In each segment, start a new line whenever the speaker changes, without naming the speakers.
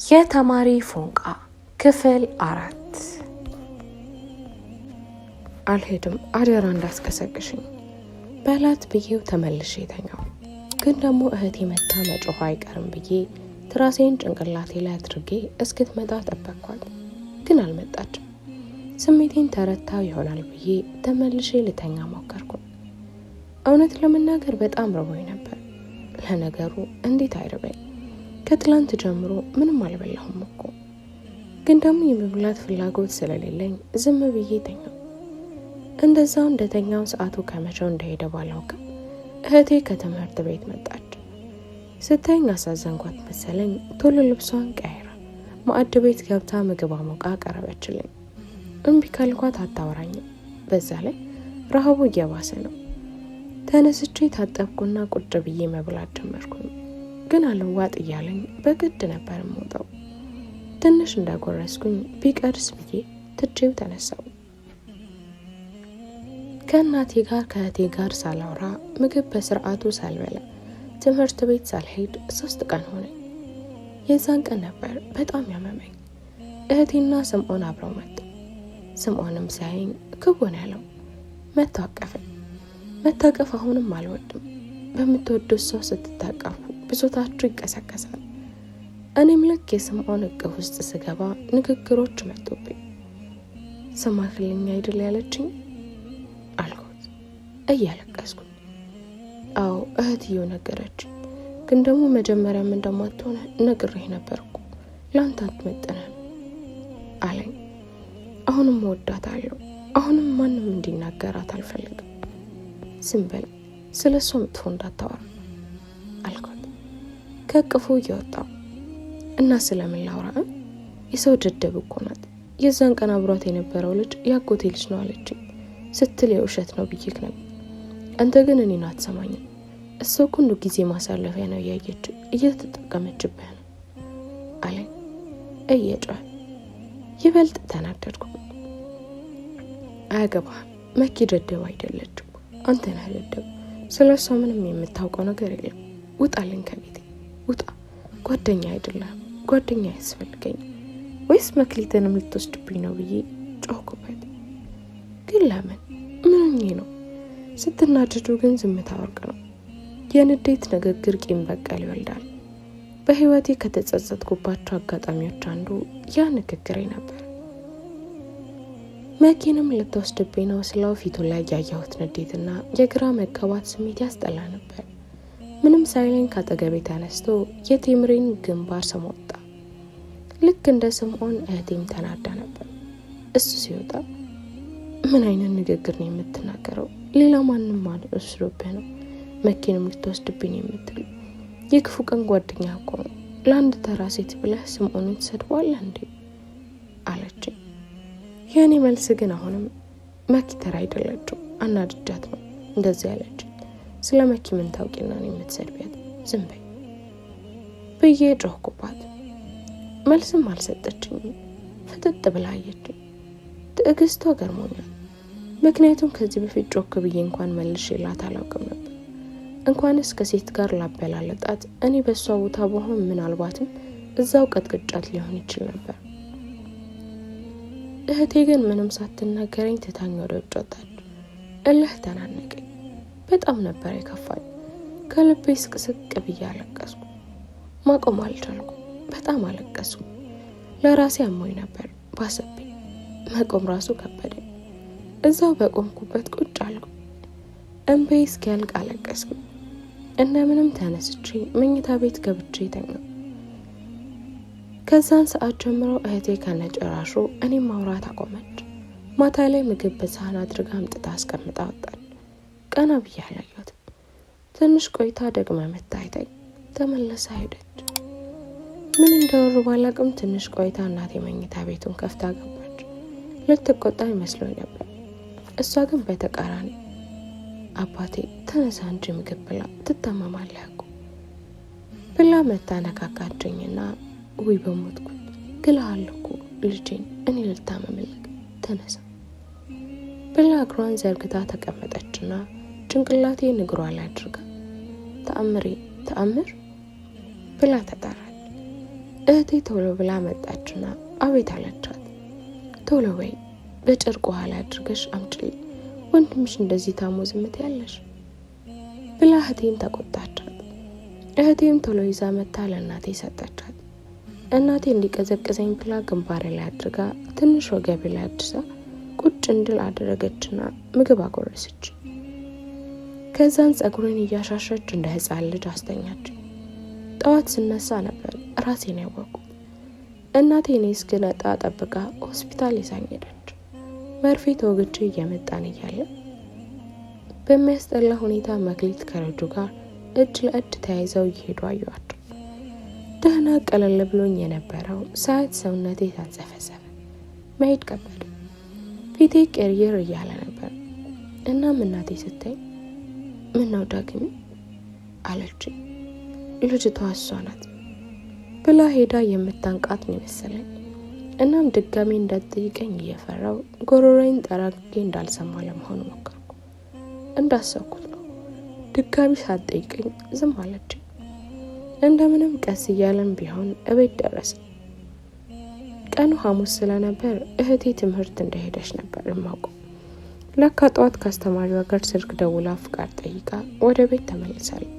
የተማሪ ፎንቃ ክፍል 4 አልሄድም አደራ እንዳስቀሰቅሽኝ በላት ብዬው ተመልሼ ተኛው። ግን ደግሞ እህቴ መታ መጮህ አይቀርም ብዬ ትራሴን ጭንቅላቴ ላይ አድርጌ እስክትመጣ ጠበቅኳት። ግን አልመጣችም። ስሜቴን ተረታው ይሆናል ብዬ ተመልሼ ልተኛ ሞከርኩ። እውነት ለመናገር በጣም ረቦኝ ነበር። ለነገሩ እንዴት አይርበኝ? ከትላንት ጀምሮ ምንም አልበላሁም እኮ። ግን ደግሞ የመብላት ፍላጎት ስለሌለኝ ዝም ብዬ ተኛው። እንደዛው እንደተኛው ሰዓቱ ከመቼው እንደሄደ ባላውቅም እህቴ ከትምህርት ቤት መጣች። ስተኛ አሳዘንኳት መሰለኝ። ቶሎ ልብሷን ቀይራ ማዕድ ቤት ገብታ ምግብ አሞቃ ቀረበችልኝ። እምቢ ካልኳት አታወራኝም። በዛ ላይ ረሃቡ እየባሰ ነው። ተነስቼ ታጠብኩና ቁጭ ብዬ መብላት ጀመርኩኝ። ግን አልዋጥ እያለኝ በግድ ነበር የምወጣው። ትንሽ እንዳጎረስኩኝ ቢቀርስ ብዬ ትቼው ተነሳው። ከእናቴ ጋር ከእህቴ ጋር ሳላውራ ምግብ በስርዓቱ ሳልበላ ትምህርት ቤት ሳልሄድ 3 ቀን ሆነኝ። የዛን ቀን ነበር በጣም ያመመኝ። እህቴና ስምዖን አብረው መጡ። ስምዖንም ሲያየኝ ክቡን ያለው መታቀፈኝ። መታቀፍ አሁንም አልወድም። በምትወዱት ሰው ስትታቀፉ ብሶታችሁ ይቀሰቀሳል። እኔም ልክ የስምዖን እቅፍ ውስጥ ስገባ ንግግሮች መጡብኝ። ስማክልኝ አይደል ያለችኝ አልኩት እያለቀስኩኝ። አዎ እህትየው ነገረችኝ። ግን ደግሞ መጀመሪያም እንደማትሆነ ነግሬህ ነበርኩ። ለአንተ አትመጥነህም አለኝ። አሁንም እወዳታለሁ። አሁንም ማንም እንዲናገራት አልፈልግም። ዝም በል፣ ስለ እሷ መጥፎ እንዳታወራ አልኩት ከቅፉ እየወጣው። እና ስለምን ላውራ? የሰው ደደብ እኮ ናት። የዛን ቀን አብሯት የነበረው ልጅ ያጎቴ ልጅ ነው አለችኝ ስትል የውሸት ነው ብዬክ ነበር። አንተ ግን እኔን አትሰማኝም። እሷ እኮ እንዱ ጊዜ ማሳለፊያ ነው እያየች እየተጠቀመችብህ ነው አለኝ እየጮኸ። ይበልጥ ተናደድኩ። አያገባህም፣ መኪ ደደብ አይደለችም፣ አንተ ነህ ደደብ። ስለ እሷ ምንም የምታውቀው ነገር የለም። ውጣልኝ ከቤቴ ውጣ። ጓደኛ አይደለም፣ ጓደኛ ያስፈልገኝ። ወይስ መክሊትንም ልትወስድብኝ ነው ብዬ ጮህኩበት። ግን ለምን? ምንኝ ነው? ስትናደዱ ግን ዝምታ ወርቅ ነው። የንዴት ንግግር ቂም በቀል ይወልዳል። በህይወቴ ከተጸጸትኩባቸው አጋጣሚዎች አንዱ ያ ንግግሬ ነበር። መኪንም ልትወስድብኝ ነው ስለው ፊቱ ላይ ያየሁት ንዴትና የግራ መጋባት ስሜት ያስጠላ ነበር። ምንም ሳይለኝ ካጠገቤ ተነስቶ የቴምሬን ግንባር ስም ወጣ። ልክ እንደ ስምዖን እህቴም ተናዳ ነበር። እሱ ሲወጣ ምን አይነት ንግግር ነው የምትናገረው? ሌላ ማንም ወስዶብህ ነው መኪንም ልትወስድብኝ የምትል? የክፉ ቀን ጓደኛ እኮ ነው። ለአንድ ተራ ሴት ብለህ ስምዖንን ትሰድባለህ እንዴ አለችኝ። የእኔ መልስ ግን አሁንም መኪ ተራ አይደለችው፣ አናድጃት ነው እንደዚህ ያለችኝ። ስለ መኪ ምን ታውቂና ነው የምትሰድቢያት? ዝም በይ ብዬ ጮህኩባት። መልስም አልሰጠችኝም። ፍጥጥ ብላ አየችኝ። ትዕግስቷ ገርሞኛል። ምክንያቱም ከዚህ በፊት ጮክ ብዬ እንኳን መልሼላት አላውቅም ነበር። እንኳንስ ከሴት ጋር ላበላለጣት እኔ በሷ ቦታ በሆን ምናልባትም እዛው ቀጥቅጫት ሊሆን ይችል ነበር። እህቴ ግን ምንም ሳትናገረኝ ትታኝ ወደ ውጭ ወጣች። እልህ ተናነቀኝ። በጣም ነበር የከፋኝ። ከልቤ ስቅስቅ ብዬ አለቀስኩ። ማቆም አልቻልኩ። በጣም አለቀስኩ። ለራሴ አሞኝ ነበር ባሰብኝ። መቆም ራሱ ከበደኝ። እዛው በቆምኩበት ቁጭ አልኩ። እንባዬ እስኪያልቅ አለቀስኩ። እንደምንም ተነስቼ መኝታ ቤት ገብቼ ተኛሁ። ከዛን ሰዓት ጀምሮ እህቴ ከነጭራሹ እኔም ማውራት አቆመች። ማታ ላይ ምግብ በሳህን አድርጋ አምጥታ አስቀምጣ ወጣች። ቀና ብዬ አላየኋትም። ትንሽ ቆይታ ደግማ መታይታኝ ተመለሳ ሄደች። ምን እንደወሩ ባላቅም ትንሽ ቆይታ እናቴ መኝታ ቤቱን ከፍታ ገባች። ልትቆጣኝ መስሎኝ ነበር። እሷ ግን በተቃራኒ አባቴ ተነሳ እንጂ ምግብ ብላ፣ ትታመማለህ እኮ ብላ መታ ነካካችኝና ውይ በሞትኩት ግልሃል እኮ ልጄን፣ እኔ ልታመምልክ ተነሳ ብላ እግሯን ዘርግታ ተቀመጠችና ጭንቅላቴ እግሯ ላይ አድርጋ ተአምር ብላ ተጣራች። እህቴ ቶሎ ብላ መጣችና አቤት አለቻት። ቶሎ በይ በጨርቅ ውሃ ላይ አድርገሽ አምጪልኝ፣ ወንድምሽ እንደዚህ ታሞ ዝም ትያለሽ ብላ እህቴን ተቆጣቻት። እህቴም ቶሎ ይዛ መታ ለእናቴ ሰጠቻት። እናቴ እንዲቀዘቅዘኝ ብላ ግንባሬ ላይ አድርጋ ትንሽ ወገቤ ላይ አድርሳ ቁጭ እንድል አደረገችና ምግብ አጎረሰች። ከዛን ጸጉሬን እያሻሸች እንደ ሕፃን ልጅ አስተኛች። ጠዋት ስነሳ ነበር ራሴን ያወቅኩት። እናቴ እኔ እስክነቃ ጠብቃ ሆስፒታል ይዛኝ ሄደች። መርፌ ተወግቼ እየመጣን እያለ በሚያስጠላ ሁኔታ መክሊት ከልጁ ጋር እጅ ለእጅ ተያይዘው እየሄዱ አየኋቸው። ደህና ቀለል ብሎኝ የነበረው ሰዓት ሰውነቴ ተንሰፈሰፈ። መሄድ ከበደ። ፊቴ ቅይር እያለ ነበር። እናም እናቴ ስታይ ምን ነው ዳግም አለችኝ። ልጅቷ እሷ ናት ብላ ሄዳ የምታንቃት ነው መሰለኝ። እናም ድጋሜ እንዳትጠይቀኝ እየፈራው ጎሮሮዬን ጠራግጌ እንዳልሰማ ለመሆን ሞከርኩ። እንዳሰብኩት ነው። ድጋሜ ሳትጠይቀኝ ዝም አለችኝ። እንደምንም ቀስ እያለን ቢሆን እቤት ደረሰ። ቀኑ ሐሙስ ስለነበር እህቴ ትምህርት እንደሄደች ነበር የማውቀው። ለካ ጠዋት ከአስተማሪዋ ጋር ስልክ ደውላ ፍቃድ ጠይቃ ወደ ቤት ተመልሳለች።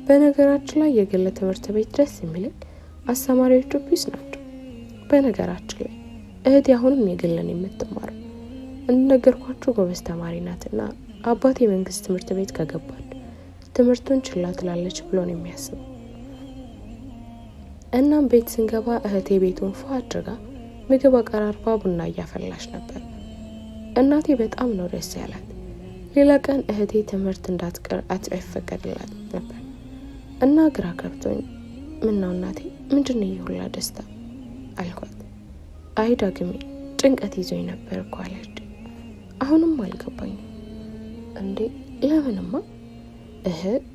በነገራችን ላይ የግል ትምህርት ቤት ደስ የሚለኝ አስተማሪዎቹ ፒስ ናቸው። በነገራችን ላይ እህቴ አሁንም የግልን የምትማረው እንደነገርኳችሁ ጎበዝ ተማሪ ናትና አባቴ መንግስት ትምህርት ቤት ከገባች ትምህርቱን ችላ ትላለች ብሎ ነው የሚያስበው። እናም ቤት ስንገባ እህቴ ቤቱን ፏ አድርጋ ምግብ አቀራርባ ቡና እያፈላች ነበር። እናቴ በጣም ነው ደስ ያላት። ሌላ ቀን እህቴ ትምህርት እንዳትቀር አይፈቀድላት ነበር እና ግራ ገብቶኝ ምን ነው እናቴ ምንድነው ይሁላ ደስታ አልኳት። አይ ዳግሜ ጭንቀት ይዞኝ ነበር እኮ አለች። አሁንም አልገባኝም። እንዴ ለምንማ?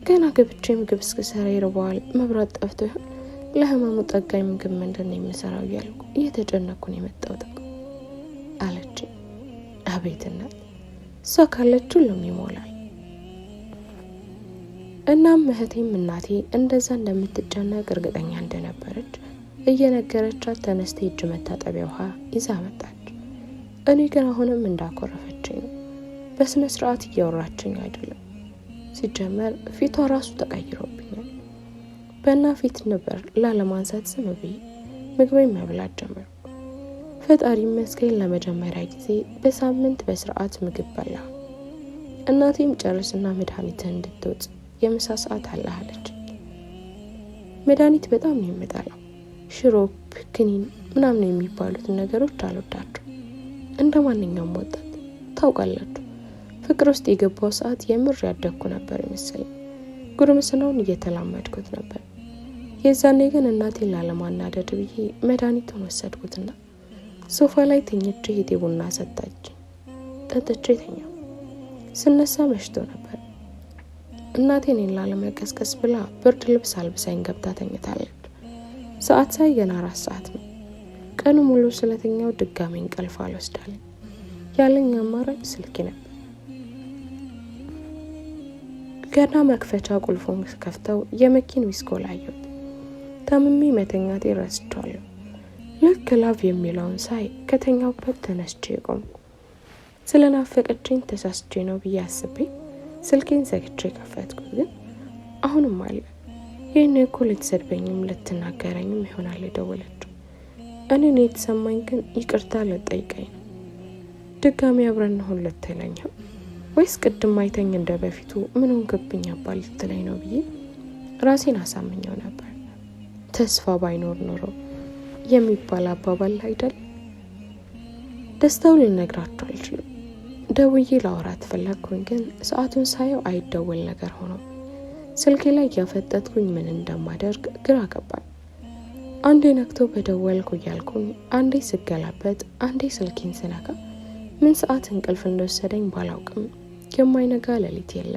ገና ገብቼ ምግብ እስክሰራ ይርበዋል፣ መብራት ጠፍቶ ይሆን ለህመሙ ጠጋኝ ምግብ ምንድነው የምሰራው እያልኩ እየተጨነኩ ነው የመጣሁት አለች። አቤት እናት፣ እሷ ካለች ሁሉም ይሞላል። እናም እህቴም እናቴ እንደዛ እንደምትጨነቅ እርግጠኛ እንደነበረች እየነገረቻት ተነስታ እጅ መታጠቢያ ውሃ ይዛ መጣች። እኔ ግን አሁንም እንዳኮረፈችኝ ነው። በስነ ስርዓት እያወራችኝ አይደለም። ሲጀመር ፊቷ ራሱ ተቀይሮብኛል። በእና ፊት ነበር ላለማንሳት ዝም ብዬ ምግቤን መብላት ጀመርኩ። ፈጣሪ ይመስገን ለመጀመሪያ ጊዜ በሳምንት በስርዓት ምግብ በላ። እናቴም ጨርስና መድኃኒትህን እንድትወጥ የምሳ ሰዓት አለህ አለች። መድኃኒት በጣም ነው የምጠላው። ሽሮፕ፣ ክኒን ምናምን የሚባሉትን ነገሮች አልወዳቸው። እንደ ማንኛውም ወጣት ታውቃላችሁ ፍቅር ውስጥ የገባው ሰዓት የምር ያደግኩ ነበር ይመስለኝ። ጉርምስናውን እየተላመድኩት ነበር። የዛኔ ግን እናቴን ላለማናደድ ብዬ መድኃኒቱን ወሰድኩትና ሶፋ ላይ ተኝቼ ሄቴ ቡና ሰጣች። ጠጥቼ ተኛው። ስነሳ መሽቶ ነበር። እናቴ እኔን ላለመቀስቀስ ብላ ብርድ ልብስ አልብሳኝ ገብታ ተኝታለች። ሰዓት ሳይ ገና 4 ሰዓት ነው። ቀኑ ሙሉ ስለተኛው ድጋሜ እንቅልፍ አልወስዳለኝ። ያለኝ አማራጭ ስልኬ ነበር። ገና መክፈቻ ቁልፉን ከፍተው የመኪን ዊስኮል አየሁት። ታምሜ መተኛቴ ረስቻለሁ። ልክ ላቭ የሚለውን ሳይ ከተኛውበት ተነስቼ ቆምኩ። ስለናፈቀችኝ ተሳስቼ ነው ብዬ አስቤ ስልኬን ዘግቼ ከፈትኩት። ግን አሁንም አለ። ይህን እኮ ልትሰድበኝም ልትናገረኝም ይሆናል የደወለችው። እኔን የተሰማኝ ግን ይቅርታ ልጠይቀኝ ነው። ድጋሚ አብረን እንሆን ልትለኝ ነው ወይስ ቅድም አይተኝ እንደ በፊቱ ምን ሆንክብኝ አባል ልትለኝ ነው ብዬ ራሴን አሳምኘው ነበር። ተስፋ ባይኖር ኖሮ የሚባል አባባል አይደል? ደስታው ልነግራችሁ አልችልም። ደውዬ ላወራት ፈለግኩኝ፣ ግን ሰዓቱን ሳየው አይደወል ነገር ሆኖ ስልኬ ላይ እያፈጠጥኩኝ ምን እንደማደርግ ግራ ገባኝ። አንዴ ነክቶ በደወልኩ እያልኩኝ አንዴ ስገላበት አንዴ ስልኬን ስነካ ምን ሰዓት እንቅልፍ እንደወሰደኝ ባላውቅም የማይነጋ ሌሊት የለ።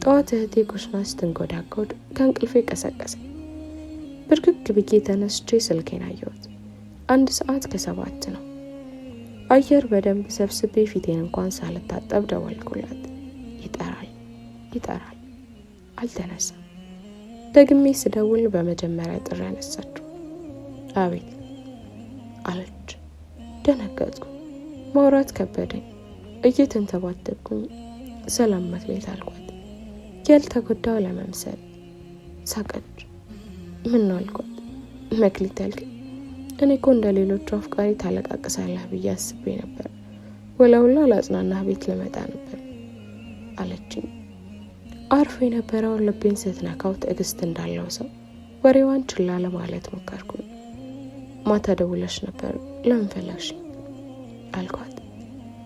ጠዋት እህቴ ኩሽና ስትንጎዳጎድ ከእንቅልፌ ቀሰቀሰኝ። ብርግግ ብዬ ተነስቼ ስልኬን አየሁት። 1 ሰዓት ከ7 ነው። አየር በደንብ ሰብስቤ ፊቴን እንኳን ሳልታጠብ ደወልኩላት። ይጠራል፣ አልተነሳም። ደግሜ ስደውል በመጀመሪያ ጥሪ አነሳችው። አቤት አለች። ደነገጥኩ። ማውራት ከበደኝ። እየተንተባተብኩኝ ሰላም መክሌት አልኳት። ያልተጎዳው ለመምሰል ሳቀች። ምን ነው አልኳት። መክሌት አልከኝ? እኔ እኮ እንደ ሌሎቹ አፍቃሪ ታለቃቅሳለህ ብዬ አስቤ ነበር። ወላውላ ላጽናናህ ቤት ልመጣ ነበር አለችኝ። አርፎ የነበረውን ልቤን ስትነካው ትዕግስት እንዳለው ሰው ወሬዋን ችላ ለማለት ሞከርኩኝ። ማታ ደውለሽ ነበር፣ ለምን ፈለግሽኝ አልኳት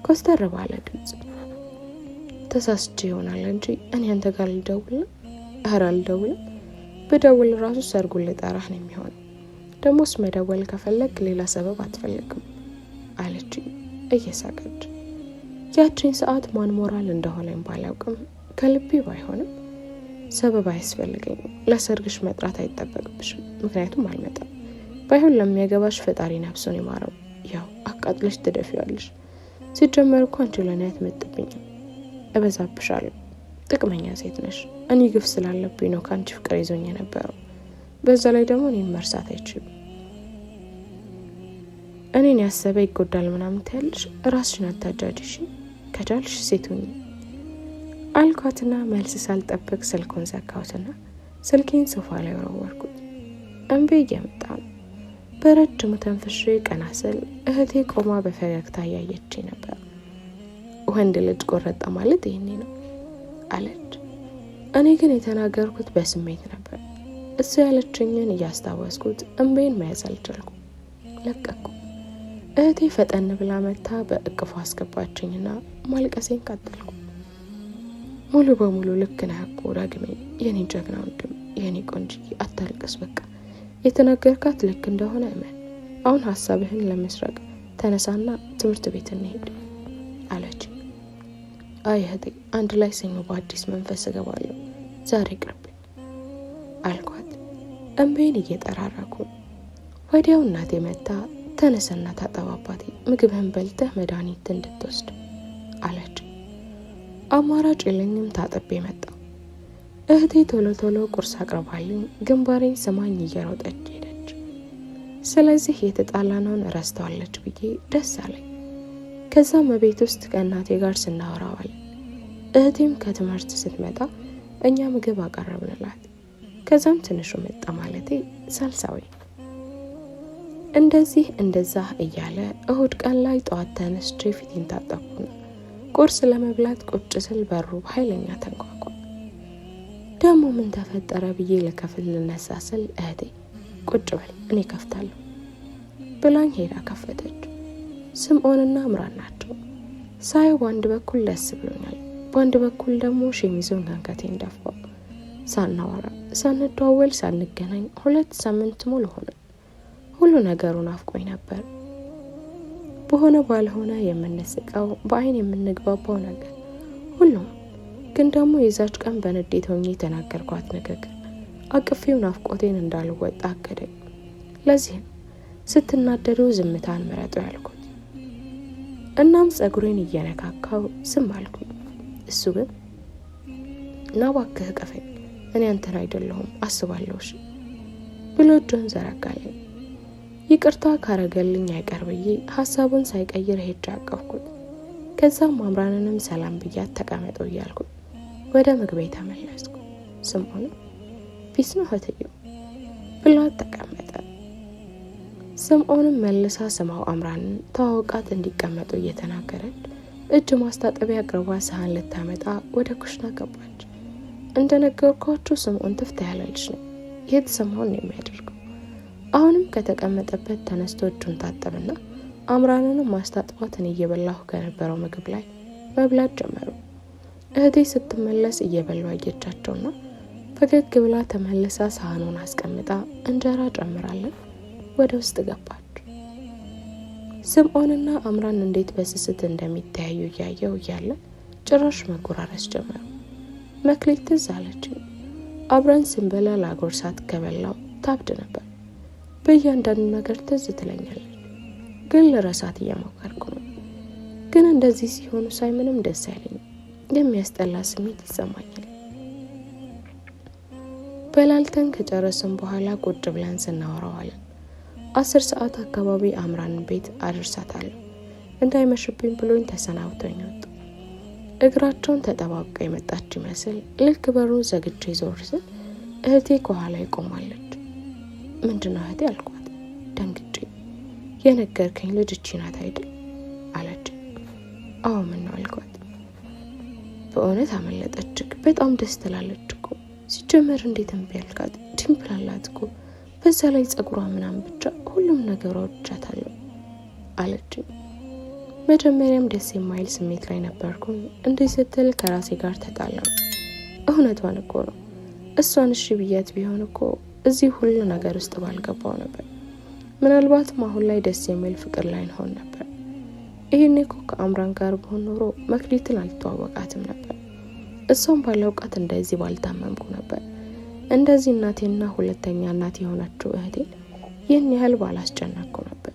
ኮስተር ባለ ድምጽ። ተሳስቼ ይሆናል እንጂ እኔ አንተ ጋር ልደውል? ኧረ አልደውልም። ብደውል ራሱ ሰርጉን ልጠራህ ነው የሚሆነው። ደሞስ መደወል ከፈለግ ሌላ ሰበብ አትፈልግም አለችኝ እየሳቀች። ያቺን ሰዓት ማን ሞራል እንደሆነኝ ባላውቅም ከልቤ ባይሆንም ሰበብ አያስፈልገኝም። ለሰርግሽ መጥራት አይጠበቅብሽም፣ ምክንያቱም አልመጣም። ባይሆን ለሚያገባሽ ፈጣሪ ነፍሱን ይማረው። ያው አቃጥለሽ ትደፊዋለሽ። ሲጀመር እኮ አንቺ ለኔ አትመጥብኝም። እበዛብሻለሁ። ጥቅመኛ ሴት ነሽ። እኔ ግፍ ስላለብኝ ነው ከአንቺ ፍቅር ይዞኝ የነበረው። በዛ ላይ ደግሞ እኔን መርሳት አይችልም። እኔን ያሰበ ይጎዳል ምናምን ትያለሽ። ራስሽን አታጃጅሽ። ከቻልሽ ሴት ሁኚ አልኳትና መልስ ሳልጠብቅ ስልኩን ዘጋሁትና ስልኬን ሶፋ ላይ ወረወርኩት። እንቤ እየመጣ ነው። በረጅሙ ተንፍሼ ቀና ስል እህቴ ቆማ በፈገግታ እያየችኝ ነበር። ወንድ ልጅ ቆረጠ ማለት ይሄኔ ነው አለች። እኔ ግን የተናገርኩት በስሜት ነበር። እሱ ያለችኝን እያስታወስኩት እንቤን መያዝ አልቻልኩም። ለቀቅኩ። እህቴ ፈጠን ብላ መታ በእቅፏ አስገባችኝና ማልቀሴን ቀጠልኩ። ሙሉ በሙሉ ልክ ነህ እኮ ዳግሜ፣ የኔ ጀግና ወንድም፣ የኔ ቆንጅዬ፣ አታልቅስ። በቃ የተናገርካት ልክ እንደሆነ እመን። አሁን ሀሳብህን ለመስረቅ ተነሳና ትምህርት ቤት እንሄድ አለች። አይ እህቴ፣ አንድ ላይ ሰኞ በአዲስ መንፈስ እገባለሁ፣ ዛሬ ቅርብኝ አልኳት እንቤን እየጠራረኩ። ወዲያው እናቴ መታ ተነሰና ታጠብ አባቴ፣ ምግብህን በልተህ መድኃኒት እንድትወስድ አለች። አማራጭ የለኝም። ታጥቤ መጣ። እህቴ ቶሎ ቶሎ ቁርስ አቅርባልኝ ግንባሬን ስማኝ እየሮጠች ሄደች። ስለዚህ የተጣላነውን ረስተዋለች ብዬ ደስ አለኝ። ከዛም ቤት ውስጥ ከእናቴ ጋር ስናወራዋል። እህቴም ከትምህርት ስትመጣ እኛ ምግብ አቀረብንላት። ከዛም ትንሹ መጣ ማለቴ ሳልሳዊ። እንደዚህ እንደዛ እያለ እሁድ ቀን ላይ ጠዋት ተነስቼ ፊቴን ታጠብኩና ቁርስ ለመብላት ቁጭ ስል በሩ በኃይለኛ ተንኳኳ። ደግሞ ምን ተፈጠረ ብዬ ለከፍል ልነሳ ስል እህቴ ቁጭ በል እኔ ከፍታለሁ ብላኝ ሄዳ ከፈተች። ስምዖንና አምራን ናቸው። ሳየው በአንድ በኩል ደስ ብሎኛል፣ በአንድ በኩል ደግሞ ሸሚዞን አንገቴን ደፋው። ሳናወራ ሳንደዋወል ሳንገናኝ 2 ሳምንት ሙሉ ሆነ። ሁሉ ነገሩን አፍቆኝ ነበር። በሆነ ባልሆነ የምንስቀው በአይን የምንግባባው ነገር ሁሉም። ግን ደግሞ የዛች ቀን በንዴት ሆኜ የተናገርኳት ንግግር አቅፌው ናፍቆቴን እንዳልወጣ አገደኝ። ለዚህም ስትናደዱ ዝምታን ምረጡ ያልኩት። እናም ጸጉሬን እየነካካው ዝም አልኩኝ። እሱ ግን ና እባክህ ቀፈኝ፣ እኔ አንተን አይደለሁም አስባለሁ ብሎ እጁን ዘረጋልኝ። ይቅርታ ካረገልኝ አይቀር ብዬ ሀሳቡን ሳይቀይር ሄጄ አቀፍኩት። ከዛም አምራንንም ሰላም ብያት ተቀመጡ እያልኩ ወደ ምግቤ ተመለስኩ። ስምዖን ፒስ ነው እህትዬው ብሏት ተቀመጠ። ስምዖንም መልሳ ስማው አምራንን ተዋውቃት እንዲቀመጡ እየተናገረች እጅ ማስታጠቢያ አቅርባ ሰሃን ልታመጣ ወደ ኩሽና ገባች። እንደነገርኳችሁ ስምዖን ትፍታ ያለ ልጅ ነው። የተሰማውን ነው የሚያደርገው። አሁንም ከተቀመጠበት ተነስቶ እጁን ታጠብና አምራንንም ማስታጥባትን እየበላሁ ከነበረው ምግብ ላይ መብላት ጀመሩ። እህቴ ስትመለስ እየበሉ አየቻቸውና ፈገግ ብላ ተመልሳ ሰሃኑን አስቀምጣ እንጀራ ጨምራለን ወደ ውስጥ ገባች። ስምዖንና አምራን እንዴት በስስት እንደሚተያዩ እያየው እያለ ጭራሽ መጎራረስ ጀመሩ። መክሊት ትዝ አለችኝ። አብረን ስንበላ ላጎርሳት ከበላው ታብድ ነበር። በእያንዳንዱ ነገር ትዝ ትለኛለች፣ ግን ለረሳት እየሞከርኩ ነው። ግን እንደዚህ ሲሆኑ ሳይ ምንም ደስ አይለኝም፣ የሚያስጠላ ስሜት ይሰማኛል። በላልተን ከጨረስን በኋላ ቁጭ ብለን ስናወራዋለን። 10 ሰዓት አካባቢ አምራንን ቤት አድርሳታለሁ። እንዳይመሽብኝ ብሎኝ ተሰናብቶኝ ወጣ። እግራቸውን ተጠባብቃ የመጣች ይመስል ልክ በሩን ዘግቼ ዞር ስል እህቴ ከኋላ ቆማለች። ምንድነው እህቴ አልኳት ደንግጬ። የነገርከኝ ልጅ እቺ ናት አይደል አለች። አዎ ምን ነው አልኳት። በእውነት አመለጠችክ? በጣም ደስ ትላለች እኮ። ሲጀመር እንዴት እምቢ አልካት? ዲምፕል አላት እኮ። በዛ ላይ ጸጉሯ ምናምን ብቻ ሁሉም ነገሯ ወድጃታለሁ አለች። መጀመሪያም ደስ የማይል ስሜት ላይ ነበርኩኝ። እንዲህ ስትል ከራሴ ጋር ተጣላሁ። እውነቷን እኮ ነው። እሷን እሺ ብያት ቢሆን እኮ እዚህ ሁሉ ነገር ውስጥ ባልገባው ነበር። ምናልባትም አሁን ላይ ደስ የሚል ፍቅር ላይ እንሆን ነበር። ይሄኔ እኮ ከአምራን ጋር በሆን ኖሮ መክሊትን አልተዋወቃትም ነበር። እሷም ባላውቃት እንደዚህ ባልታመምኩ ነበር። እንደዚህ እናቴና ሁለተኛ እናቴ የሆነችው እህቴን ይህን ያህል ባላስጨነቅኩ ነበር።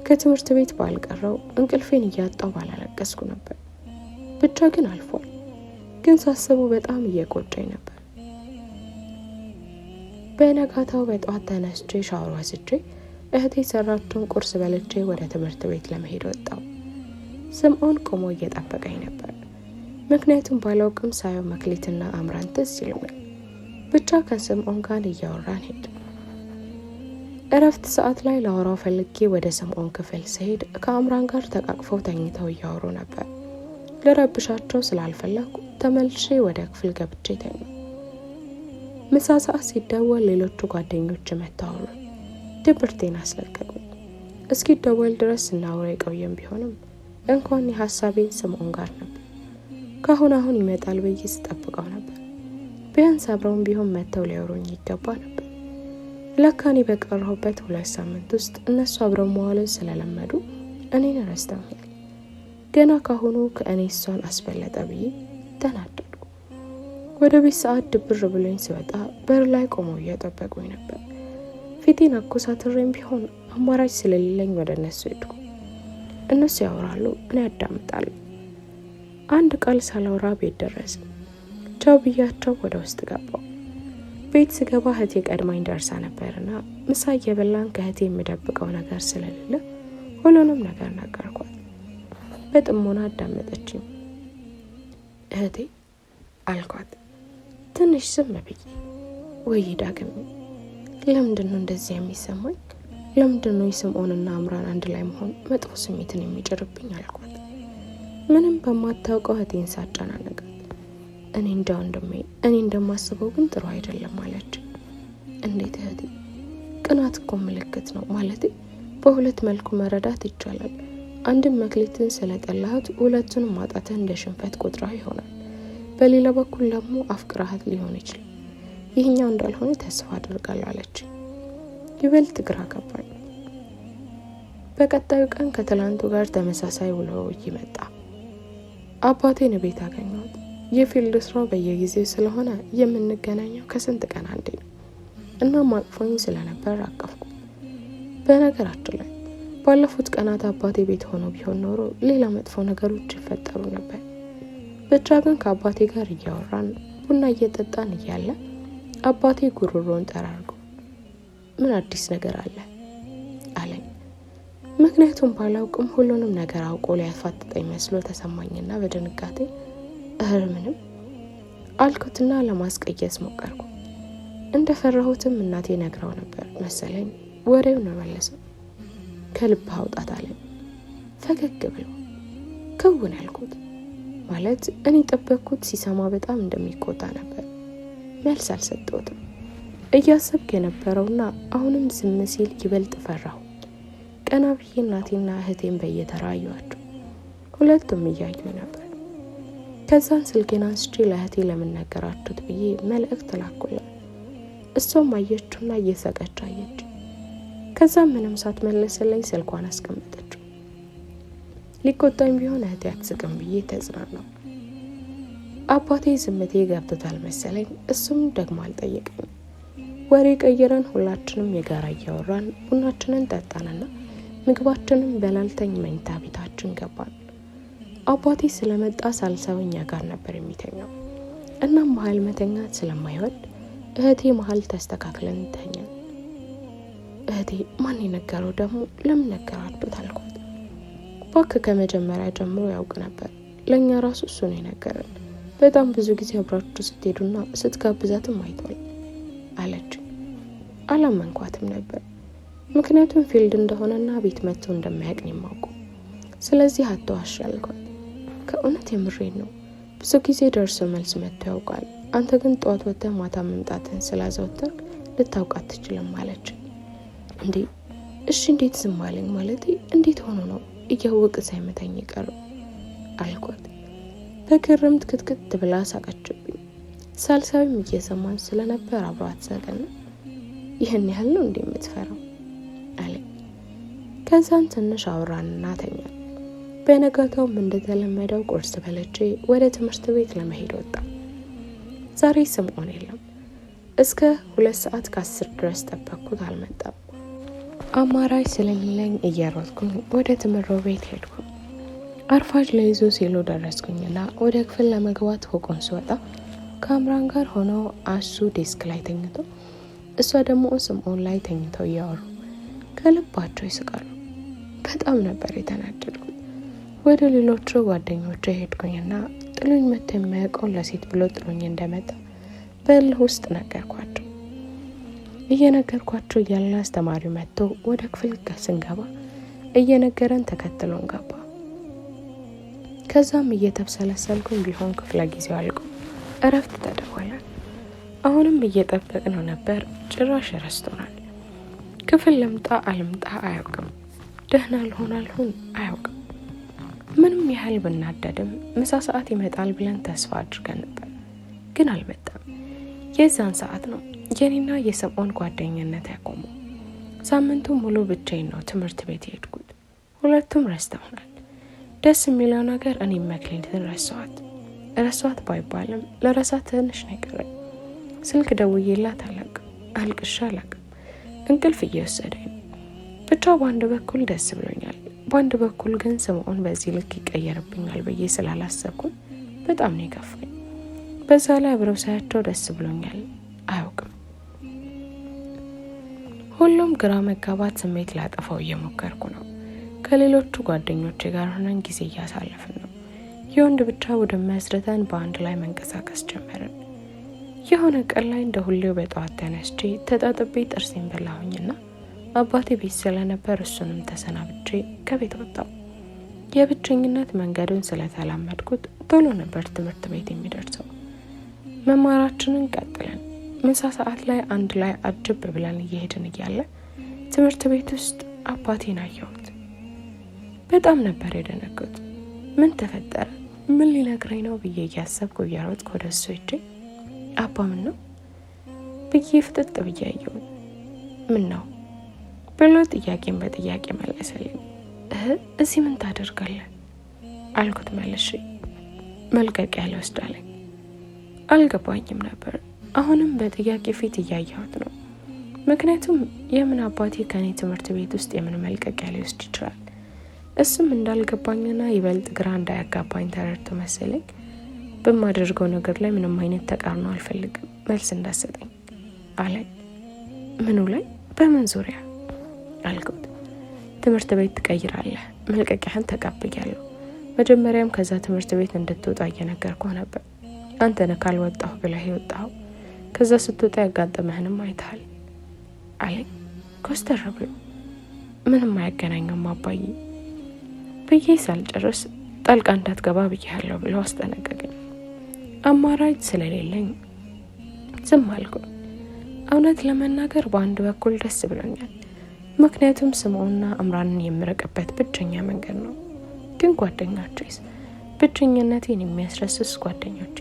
ከትምህርት ቤት ባልቀረው እንቅልፌን እያጣው ባላለቀስኩ ነበር። ብቻ ግን አልፏል። ግን ሳስበው በጣም እየቆጨኝ ነበር። በነጋታው በጠዋት ተነስቼ ሻወር ወስጄ እህቴ ሰራችውን ቁርስ በልቼ ወደ ትምህርት ቤት ለመሄድ ወጣው። ስምዖን ቆሞ እየጠበቀኝ ነበር። ምክንያቱም ባላውቅም ሳየው መክሊትና አምራን ትዝ ይሉኛል። ብቻ ከስምዖን ጋር እያወራን ሄድ። እረፍት ሰዓት ላይ ላወራው ፈልጌ ወደ ስምዖን ክፍል ስሄድ ከአምራን ጋር ተቃቅፈው ተኝተው እያወሩ ነበር። ልረብሻቸው ስላልፈለኩ ተመልሼ ወደ ክፍል ገብቼ ተኛሁ። ምሳ ሰዓት ሲደወል ሌሎቹ ጓደኞች መጥተው አወሩ። ድብርቴን አስለቀቁኝ። እስኪደወል ድረስ ስናወራ የቆየም ቢሆንም እንኳን የሀሳቤን ስምዖን ጋር ነበር። አሁን ይመጣል ብዬ ስጠብቀው ነበር። ቢያንስ አብረውን ቢሆን መጥተው ሊያወሩኝ ይገባ ነበር። ለካኔ በቀረሁበት 2 ሳምንት ውስጥ እነሱ አብረው መዋልን ስለለመዱ እኔን ረስተውኛል። ገና ካሁኑ ከእኔ እሷን አስበለጠ ብዬ ተናደድኩ። ወደ ቤት ሰዓት ድብር ብሎኝ ስወጣ በር ላይ ቆመው እየጠበቁኝ ነበር። ፊቴን አኮሳትሬም ቢሆን አማራጭ ስለሌለኝ ወደ እነሱ ሄድኩ። እነሱ ያወራሉ፣ እኔ አዳምጣለሁ። አንድ ቃል ሳላወራ ቤት ደረስ። ቻው ብያቸው ወደ ውስጥ ገባው። ቤት ስገባ እህቴ ቀድማኝ ደርሳ ነበርና ምሳ እየበላን ከእህቴ የምደብቀው ነገር ስለሌለ ሁሉንም ነገር ነገርኳት። በጥሞና አዳመጠችኝ። እህቴ አልኳት ትንሽ ዝም ብዬ። ወይ ዳግም ለምንድነው እንደዚህ የሚሰማኝ? ለምንድነው የስምዖንና አምራን አንድ ላይ መሆን መጥፎ ስሜትን የሚጭርብኝ አልኳት። ምንም በማታውቀው እህቴን ሳጨናነቃት እኔ እንደማስበው ግን ጥሩ አይደለም አለች። እንዴት እህቴ? ቅናት እኮ ምልክት ነው። ማለቴ በሁለት መልኩ መረዳት ይቻላል። አንድም መክሊትን ስለጠላሃት ሁለቱንም ማጣትህ እንደ ሽንፈት ቆጥረህ ይሆናል። በሌላ በኩል ደግሞ አፍቅራሃት ሊሆን ይችላል። ይህኛው እንዳልሆነ ተስፋ አድርጋለሁ አለች። ይበልጥ ግራ ገባኝ። በቀጣዩ ቀን ከትላንቱ ጋር ተመሳሳይ ውሎ ይመጣ። አባቴን ቤት አገኘሁት። የፊልድ ስራው በየጊዜው ስለሆነ የምንገናኘው ከስንት ቀን አንዴ ነው እና ማቅፎኝ ስለነበር አቀፍኩ። በነገራችን ላይ ባለፉት ቀናት አባቴ ቤት ሆኖ ቢሆን ኖሮ ሌላ መጥፎ ነገሮች ይፈጠሩ ነበር። ብቻ ግን ከአባቴ ጋር እያወራን ቡና እየጠጣን እያለ አባቴ ጉሮሮን ጠራርጎ ምን አዲስ ነገር አለ አለኝ። ምክንያቱም ባላውቅም ሁሉንም ነገር አውቆ ሊያፋጥጠኝ መስሎ ተሰማኝና በድንጋጤ ምንም አልኩትና ለማስቀየስ ሞከርኩ። እንደፈራሁትም እናቴ ነግራው ነበር መሰለኝ። ወሬውን መለሰው። ከልብ አውጣት አለኝ ፈገግ ብሎ። ከውን ያልኩት ማለት እኔ ጠበቅኩት ሲሰማ በጣም እንደሚቆጣ ነበር። መልስ አልሰጠሁትም። እያሰብክ የነበረውና አሁንም ዝም ሲል ይበልጥ ፈራሁ። ቀና ብዬ እናቴና እህቴን በየተራ አየኋቸው። ሁለቱም እያዩ ነበር። ከዛን ስልኬን አንስቼ ለእህቴ ለምን ነገራችሁት ብዬ መልእክት ላኩላት። እሷም አየችውና እየሳቀች አየች። ከዛም ምንም ሳትመልስልኝ ስልኳን አስቀመጠችው። ሊቆጣኝ ቢሆን እህቴ አትስቅም ብዬ ተጽናናሁ። አባቴ ዝምቴ ገብቶታል መሰለኝ። እሱም ደግሞ አልጠየቀኝም። ወሬ ቀይረን ሁላችንም የጋራ እያወራን ቡናችንን ጠጣንና ምግባችንን በላልተኝ መኝታ ቤታችን ገባን። አባቴ ስለመጣ ሳልሰውኛ ጋር ነበር የሚተኛው። እናም መሀል መተኛት ስለማይወድ እህቴ መሀል ተስተካክለን ተኛን። እህቴ ማን የነገረው ደግሞ ለምን ነገራችሁት አልኳት። እባክህ ከመጀመሪያ ጀምሮ ያውቅ ነበር፣ ለእኛ ራሱ እሱ ነው የነገረን። በጣም ብዙ ጊዜ አብራችሁ ስትሄዱና ስትጋብዛትም አይቷል አለች። አላመንኳትም ነበር፣ ምክንያቱም ፊልድ እንደሆነና ቤት መጥቶ እንደማያውቅ ነው የማውቀው። ስለዚህ አትዋሽ አልኳት። ከእውነት የምሬን ነው፣ ብዙ ጊዜ ደርሶ መልስ መጥቶ ያውቃል። አንተ ግን ጠዋት ወጥተህ ማታ መምጣትህን ስላዘወተርክ ልታውቅ አትችልም አለች። እንዴ እሺ እንዴት ዝም አለኝ? ማለቴ እንዴት ሆኖ ነው እያወቀ ሳይመታኝ የቀረው አልኳት። በግርምት ክትክት ብላ ሳቀችብኝ። ሳልሳዊም እየሰማን ስለነበር አብሯት ሳቀና ይህን ያህል ነው እንዴ የምትፈራው አለኝ። ከዛን ትንሽ አውራንና ተኛን። በነጋታውም እንደተለመደው ቁርስ በልቼ ወደ ትምህርት ቤት ለመሄድ ወጣ። ዛሬ ስምዖን የለም። እስከ 2:10 ድረስ ጠበቅኩት፣ አልመጣም። አማራጭ ስለሌለኝ እየሮጥኩኝ ወደ ትምህርት ቤት ሄድኩ። አርፋጅ ለይዞ ሲሉ ደረስኩኝና ወደ ክፍል ለመግባት ፎቁን ስወጣ ከአምራን ጋር ሆኖ አሱ ዴስክ ላይ ተኝቶ እሷ ደግሞ ስምዖን ላይ ተኝተው እያወሩ ከልባቸው ይስቃሉ። በጣም ነበር የተናደድኩት። ወደ ሌሎቹ ጓደኞቼ ሄድኩኝና ጥሉኝ መጥቶ የማያውቀውን ለሴት ብሎ ጥሉኝ እንደመጣ በእልህ ውስጥ ነገርኳቸው። እየነገርኳቸው እያለ አስተማሪው መጥቶ ወደ ክፍል ስንገባ እየነገረን ተከትሎን ገባ። ከዛም እየተብሰለሰልኩኝ ቢሆን ክፍለ ጊዜው አልቆ እረፍት ተደወለ። አሁንም እየጠበቅነው ነበር። ጭራሽ ረስቶናል። ክፍል ልምጣ አልምጣ አያውቅም። ደህና አልሆን አያውቅም። ምንም ያህል ብናደድም ምሳ ሰዓት ይመጣል ብለን ተስፋ አድርገን ነበር፣ ግን አልመጣም። የዛን ሰዓት ነው የኔና የስምዖን ጓደኝነት ያቆመው። ሳምንቱ ሙሉ ብቻዬን ነው ትምህርት ቤት የሄድኩት። ሁለቱም ረስተውናል። ደስ የሚለው ነገር እኔም መክሊትን ረሷት ባይባልም ለረሳት ትንሽ ነው የቀረኝ። ስልክ ደውዬላት አልቅሻ አላቅም። እንቅልፍ እየወሰደኝ ነው። ብቻ በአንድ በኩል ደስ ብሎኛል፣ በአንድ በኩል ግን ስምዖን በዚህ ልክ ይቀየርብኛል ብዬ ስላላሰብኩኝ በጣም ነው የከፋኝ። በዛ ላይ አብረው ሳያቸው ደስ ብሎኛል። አያውቅም። ሁሉም ግራ መጋባት ስሜት ላጠፋው እየሞከርኩ ነው። ከሌሎቹ ጓደኞቼ ጋር ሆነን ጊዜ እያሳለፍን ነው። የወንድ ብቻ ቡድን መስርተን በአንድ ላይ መንቀሳቀስ ጀመርን። የሆነ ቀን ላይ እንደ ሁሌው በጠዋት ተነስቼ ተጣጥቤ ጥርሴን በላሁኝና አባቴ ቤት ስለነበር እሱንም ተሰናብቼ ከቤት ወጣሁ። የብቸኝነት መንገዱን ስለተላመድኩት ቶሎ ነበር ትምህርት ቤት የሚደርሰው። መማራችንን ቀጥለን ምሳ ሰዓት ላይ አንድ ላይ አጅብ ብለን እየሄድን እያለ ትምህርት ቤት ውስጥ አባቴን አየሁት። በጣም ነበር የደነገጥኩት። ምን ተፈጠረ? ምን ሊነግረኝ ነው ብዬ እያሰብኩ እየሮጥኩ ወደ እሱ ሄጄ አባ ምን ነው ብዬ ፍጥጥ ብዬ አየሁት። ምን ነው ብሎ ጥያቄን በጥያቄ መለሰልኝ። እዚህ ምን ታደርጋለህ አልኩት መልሼ። መልቀቂያ ልወስዳለኝ። አልገባኝም ነበር። አሁንም በጥያቄ ፊት እያየሁት ነው። ምክንያቱም የምን አባቴ ከኔ ትምህርት ቤት ውስጥ የምን መልቀቂያ ሊወስድ ይችላል? እሱም እንዳልገባኝና ይበልጥ ግራ እንዳያጋባኝ ተረድቶ መሰለኝ በማደርገው ነገር ላይ ምንም አይነት ተቃርኖ አልፈልግም፣ መልስ እንዳሰጠኝ አለኝ። ምኑ ላይ? በምን ዙሪያ አልኩት። ትምህርት ቤት ትቀይራለህ፣ መልቀቂያህን ተቀብያለሁ። መጀመሪያም ከዛ ትምህርት ቤት እንድትወጣ እየነገርኩህ ነበር። አንተ ነህ ካልወጣሁ ብለህ የወጣኸው። ከዛ ስትወጣ ያጋጠመህንም አይተሃል አለኝ ኮስተር ብሎ። ምንም አያገናኘውም አባዬ ብዬ ሳልጨርስ ጣልቃ እንዳትገባ ብያለሁ ብሎ አስጠነቀቀኝ። አማራጭ ስለሌለኝ ዝም አልኩ። እውነት ለመናገር በአንድ በኩል ደስ ብሎኛል፣ ምክንያቱም ስምዖንና አምራንን የምርቅበት ብቸኛ መንገድ ነው። ግን ጓደኞቼስ? ብቸኝነቴን የሚያስረስስ ጓደኞቼ?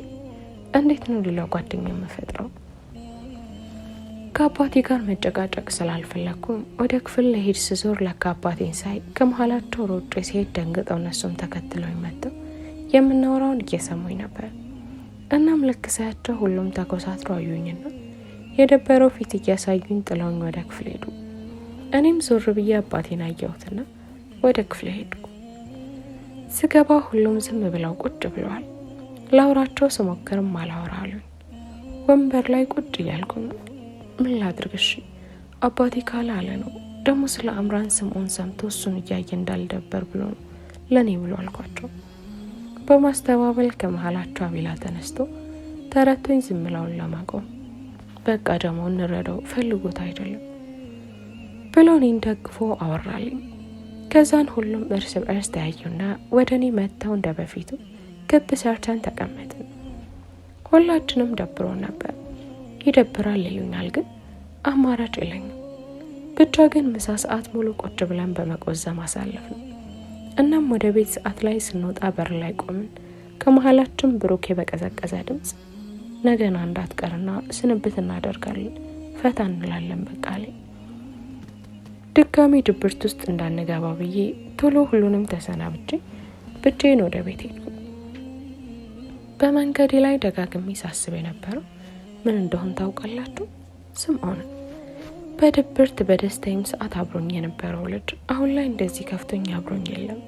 እንዴት ነው ሌላ ጓደኛ የምፈጥረው? ከአባቴ ጋር መጨቃጨቅ ስላልፈለኩ ወደ ክፍል ለሄድ ስዞር ለካ አባቴን ሳይ ከመሀላቸው ሮጬ ሲሄድ ደንግጠው እነሱም ተከትለውኝ መጥተው የምናወራውን እየሰሙኝ ነበር። እናም ልክ ሳያቸው ሁሉም ተኮሳትረው አዩኝና የደበረው ፊት እያሳዩኝ ጥለውኝ ወደ ክፍል ሄዱ። እኔም ዞር ብዬ አባቴን አየሁትና ወደ ክፍል ሄድኩ። ስገባ ሁሉም ዝም ብለው ቁጭ ብለዋል። ላውራቸው ስሞክርም አላወራ አሉኝ። ወንበር ላይ ቁጭ እያልኩ ምን ላድርግ? እሺ አባቴ ካለ አለ ነው። ደግሞ ስለ አምራን ስምዖን ሰምቶ እሱን እያየ እንዳልደበር ብሎ ነው ለኔ ብሎ አልኳቸው። በማስተባበል ከመሃላቸው አቤላ ተነስቶ ተረቶኝ ዝም ብለውን ለማቆም በቃ ደግሞ እንረዳው ፈልጎት አይደለም ብሎ እኔን ደግፎ አወራልኝ። ከዛን ሁሉም እርስ በርስ ተያዩና ወደ እኔ መጥተው እንደ በፊቱ ክብ ሰርተን ተቀመጥን። ሁላችንም ደብሮ ነበር። ይደብራል ይሉኛል፣ ግን አማራጭ የለኝም። ብቻ ግን ምሳ ሰዓት ሙሉ ቁጭ ብለን በመቆዘም አሳለፍ ነው። እናም ወደ ቤት ሰዓት ላይ ስንወጣ በር ላይ ቆምን። ከመሃላችን ብሩኬ በቀዘቀዘ ድምጽ ነገና እንዳትቀርና ስንብት እናደርጋለን፣ ፈታ እንላለን በቃ ላይ ድጋሚ ድብርት ውስጥ እንዳንገባ ብዬ ቶሎ ሁሉንም ተሰናብቼ ብቻዬን ወደ ቤት ሄድኩ። በመንገዴ ላይ ደጋግሜ ሳስብ የነበረው ምን እንደሆነ ታውቃላችሁ? ስምዖን። በድብርት በደስታዬም ሰዓት አብሮኝ የነበረው ልጅ አሁን ላይ እንደዚህ ከፍቶኝ አብሮኝ የለም።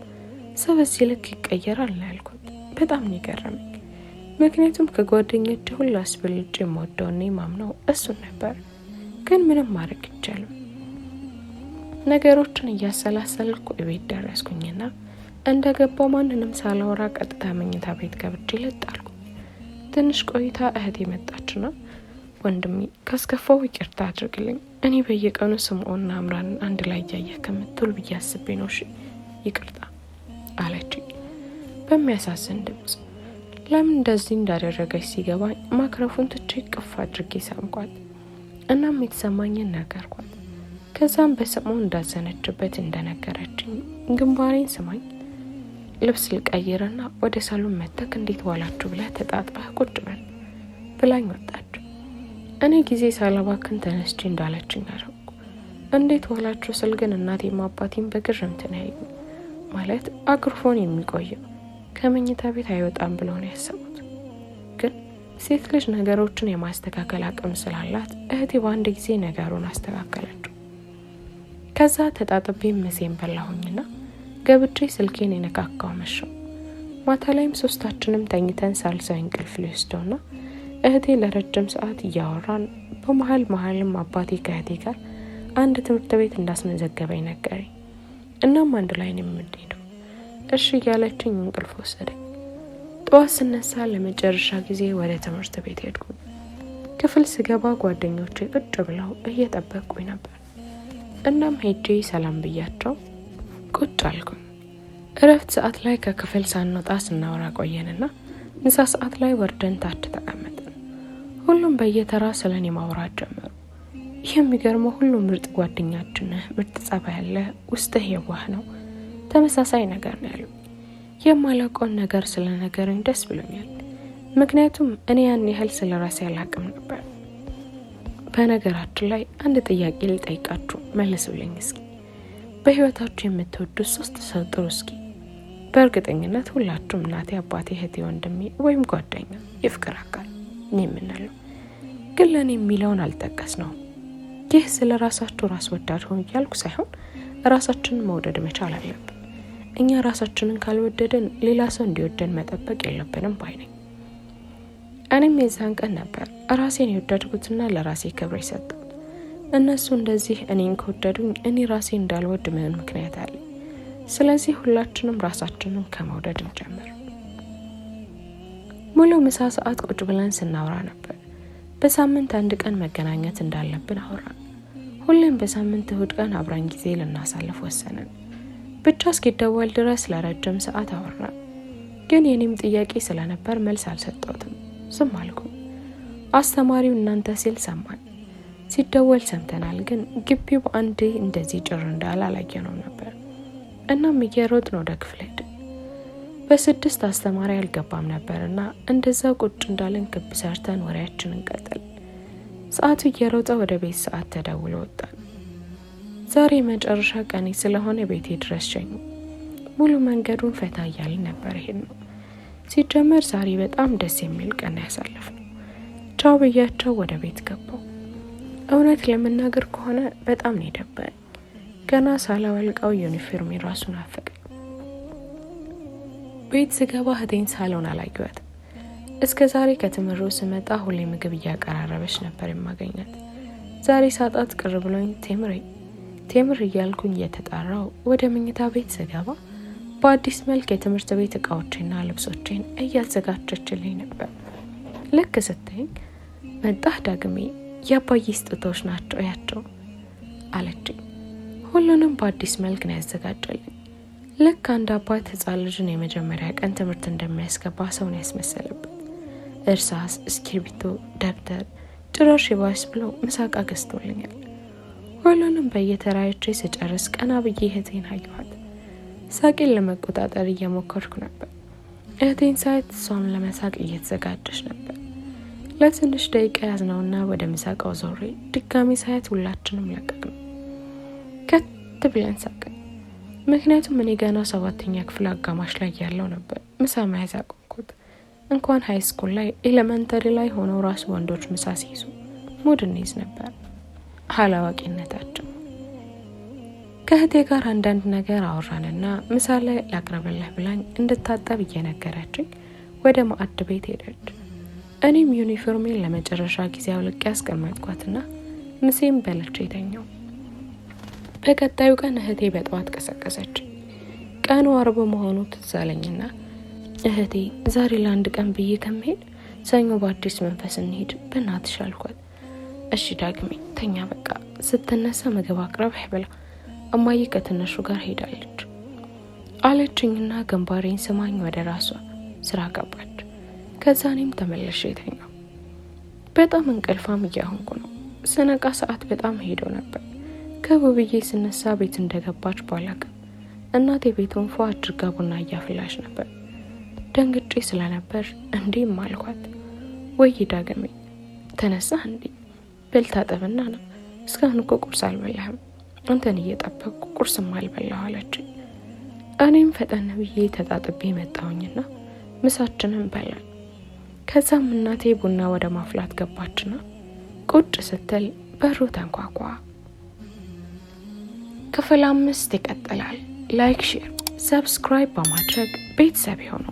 ሰው በዚህ ልክ ይቀየራል ነው ያልኩት። በጣም ነው የገረመኝ። ምክንያቱም ከጓደኞቼ ሁሉ አስበልጬ የምወደውና የማምነው እሱን ነበር። ግን ምንም ማድረግ ይቻላል። ነገሮችን እያሰላሰልኩ ቤት ደረስኩኝና እንደገባው ማንንም ሳላወራ ቀጥታ መኝታ ቤት ገብቼ ልጣልኩ። ትንሽ ቆይታ እህቴ መጣችና ወንድሜ ካስከፋው ይቅርታ አድርግልኝ፣ እኔ በየቀኑ ስምዖንና አምራንን አንድ ላይ እያየህ ከምትውል ብዬ አስቤ ነው፣ እሺ ይቅርታ አለችኝ በሚያሳዝን ድምጽ። ለምን እንደዚህ እንዳደረገች ሲገባኝ ማይክሮፎን ትቼ ቅፍ አድርጌ ሳምኳት። እናም የተሰማኝን ነገርኳት። ከዛም በስምዖን እንዳዘነችበት እንደነገረችኝ ግንባሬን ስማኝ ልብስ ልቀይርና ወደ ሳሎን መጥተክ እንዴት ዋላችሁ ብለህ ተጣጥበህ ቁጭ በል ብላኝ ወጣች። እኔ ጊዜ ሳላባክን ተነስቼ እንዳለችኝ አደረኩ። እንዴት ዋላችሁ ስል ግን እናቴም አባቴም በግርምት ተያዩ። ማለት አግርፎን የሚቆየው ከመኝታ ቤት አይወጣም ብለው ነው ያሰቡት። ግን ሴት ልጅ ነገሮችን የማስተካከል አቅም ስላላት እህቴ በአንድ ጊዜ ነገሩን አስተካከለችው። ከዛ ተጣጥቤ ምሴን በላሁኝና ገብቼ ስልኬን የነካካው መሸው። ማታ ላይም ሶስታችንም ተኝተን ሳልሳይ እንቅልፍ ሊወስደውና እህቴ ለረጅም ሰዓት እያወራን በመሀልም አባቴ ከእህቴ ጋር አንድ ትምህርት ቤት እንዳስመዘገበኝ ነገረኝ። እናም አንድ ላይ ነው የምንሄደው እሺ እያለችኝ እንቅልፍ ወሰደኝ። ጠዋት ስነሳ ለመጨረሻ ጊዜ ወደ ትምህርት ቤት ሄድኩ። ክፍል ስገባ ጓደኞቼ ቁጭ ብለው እየጠበቁኝ ነበር። እናም ሄጄ ሰላም ብያቸው ቁጭ አልኩኝ። እረፍት ሰዓት ላይ ከክፍል ሳንወጣ ስናወራ ቆየንና ምሳ ሰዓት ላይ ወርደን ታች ተቀመጥን። ሁሉም በየተራ ስለኔ ማውራት ጀመሩ። ይህ የሚገርመው ሁሉ ምርጥ ጓደኛችን ነህ፣ ምርጥ ጸባይ ያለ፣ ውስጥህ የዋህ ነው፣ ተመሳሳይ ነገር ነው ያሉ። የማላውቀውን ነገር ስለነገረኝ ደስ ብሎኛል። ምክንያቱም እኔ ያን ያህል ስለራሴ አላውቅም ነበር። በነገራችን ላይ አንድ ጥያቄ ልጠይቃችሁ መልሱልኝ እስኪ። በህይወታችሁ የምትወዱት 3 ሰው ጥሩ እስኪ። በእርግጠኝነት ሁላችሁም እናቴ፣ አባቴ፣ እህቴ፣ ወንድሜ ወይም ጓደኛ፣ የፍቅር አካል ነው የምንለው። ግን ለኔ የሚለውን አልጠቀስ ነው። ይህ ስለ ራሳችሁ ራስ ወዳድ ሆን እያልኩ ሳይሆን ራሳችንን መውደድ መቻል አለብን። እኛ ራሳችንን ካልወደድን ሌላ ሰው እንዲወደን መጠበቅ የለብንም ባይ ነኝ። እኔም የዛን ቀን ነበር ራሴን የወደድኩትና ለራሴ ክብር የሰጠሁት። እነሱ እንደዚህ እኔን ከወደዱኝ እኔ ራሴ እንዳልወድ ምን ምክንያት አለ? ስለዚህ ሁላችንም ራሳችንን ከመውደድ እንጀምር። ሙሉ ምሳ ሰዓት ቁጭ ብለን ስናወራ ነበር። በሳምንት አንድ ቀን መገናኘት እንዳለብን አወራን። ሁሌም በሳምንት እሁድ ቀን አብረን ጊዜ ልናሳልፍ ወሰንን። ብቻ እስኪደወል ድረስ ለረጅም ሰዓት አወራን። ግን የኔም ጥያቄ ስለነበር መልስ አልሰጠሁትም። ዝም አልኩ። አስተማሪው እናንተ ሲል ሰማን። ሲደወል ሰምተናል፣ ግን ግቢው በአንዴ እንደዚህ ጭር እንዳለ አላየነው ነበር። እናም እየሮጥን ወደ ክፍል ሄድን። በ6 አስተማሪ አልገባም ነበርና እንደዛው ቁጭ እንዳለን ክብ ሰርተን ወሬያችንን ቀጠል። ሰዓቱ እየሮጠ ወደ ቤት ሰዓት ተደውሎ ወጣን። ዛሬ መጨረሻ ቀኔ ስለሆነ ቤቴ ድረስ ሸኙ። ሙሉ መንገዱን ፈታ እያልን ነበር ሄድነው። ሲጀመር ዛሬ በጣም ደስ የሚል ቀን ያሳለፍነው። ቻው ብያቸው ወደ ቤት ገባው። እውነት ለመናገር ከሆነ በጣም ነው የደበረኝ። ገና ሳላወልቀው ዩኒፎርም ራሱን አፈቀ። ቤት ስገባ እህቴን ሳሎን እስከ ዛሬ ከትምህርት ስመጣ ሁሌ ምግብ እያቀራረበች ነበር የማገኛት። ዛሬ ሳጣት ቅር ብሎኝ ቴምር እያልኩኝ እየተጣራው ወደ መኝታ ቤት ስገባ በአዲስ መልክ የትምህርት ቤት እቃዎችና ልብሶችን እያዘጋጀችልኝ ነበር። ልክ ስትኝ መጣህ ዳግሜ፣ የአባዬ ስጦታዎች ናቸው ያቸው አለችኝ። ሁሉንም በአዲስ መልክ ነው ያዘጋጀልኝ። ልክ አንድ አባት ሕፃን ልጅን የመጀመሪያ ቀን ትምህርት እንደሚያስገባ ሰውን ያስመሰለበት እርሳስ፣ እስክሪብቶ፣ ደብተር ጭራሽ ባስ ብሎ ምሳቃ ገዝቶልኛል። ሁሉንም በየተራይቼ ስጨርስ ቀና ብዬ እህቴን አየኋት። ሳቄን ለመቆጣጠር እየሞከርኩ ነበር። እህቴን ሳያት እሷም ለመሳቅ እየተዘጋጀች ነበር። ለትንሽ ደቂቃ ያዝነውና ወደ ምሳቃው ዞሬ ድጋሚ ሳያት ሁላችንም ለቀቅነው። ከት ብለን ሳቅን። ምክንያቱም እኔ ገና 7ኛ ክፍል አጋማሽ ላይ ያለው ነበር ምሳ መያዝ ያቆምኩት። እንኳን ሃይ ስኩል ላይ ኤሌመንተሪ ላይ ሆነው ራሱ ወንዶች ምሳ ሲይዙ ሙድ እንይዝ ነበር። አላዋቂነታቸው። ከእህቴ ጋር አንዳንድ ነገር አወራንና ምሳ ላይ ላቅርብልህ ብላኝ እንድታጠብ እየነገረችኝ ወደ ማዕድ ቤት ሄደች። እኔም ዩኒፎርሜን ለመጨረሻ ጊዜ አውልቄ ያስቀመጥኳትና ምሴም በልቼ ተኛው። በቀጣዩ ቀን እህቴ በጠዋት ቀሰቀሰች። ቀኑ አርብ መሆኑ ትዝ አለኝና እህቴ ዛሬ ለአንድ ቀን ብዬ ከመሄድ ሰኞ በአዲስ መንፈስ እንሄድ በእናትሽ አልኳት። እሺ ዳግሜ ተኛ በቃ፣ ስትነሳ ምግብ አቅርበህ ብላ፣ እማዬ ከትንሹ ጋር ሄዳለች አለችኝና ግንባሬን ስማኝ ወደ ራሷ ስራ ገባች። ከዛ እኔም ተመለሼ ተኛው። በጣም እንቅልፋም እያሆንኩ ነው። ስነቃ ሰዓት በጣም ሄዶ ነበር። ከብብዬ ስነሳ ቤት እንደገባች ባላቅም እናቴ ቤቱን ፏ አድርጋ ቡና እያፈላች ነበር። ደንግጬ ስለነበር እንዴም አልኳት፣ ወይ ዳግሜ ተነሳ እንዴ በል ታጠብና ነው፣ እስካሁን እኮ ቁርስ አልበላህም፣ አንተን እየጠበቅኩ ቁርስም አልበላሁ አለችኝ። እኔም ፈጠን ብዬ ተጣጥቤ መጣሁኝና ምሳችንን በላን። ከዛም እናቴ ቡና ወደ ማፍላት ገባችና ቁጭ ስትል በሩ ተንኳኳ። ክፍል 5 ይቀጥላል። ላይክ፣ ሼር፣ ሰብስክራይብ በማድረግ ቤተሰብ ይሁኑ።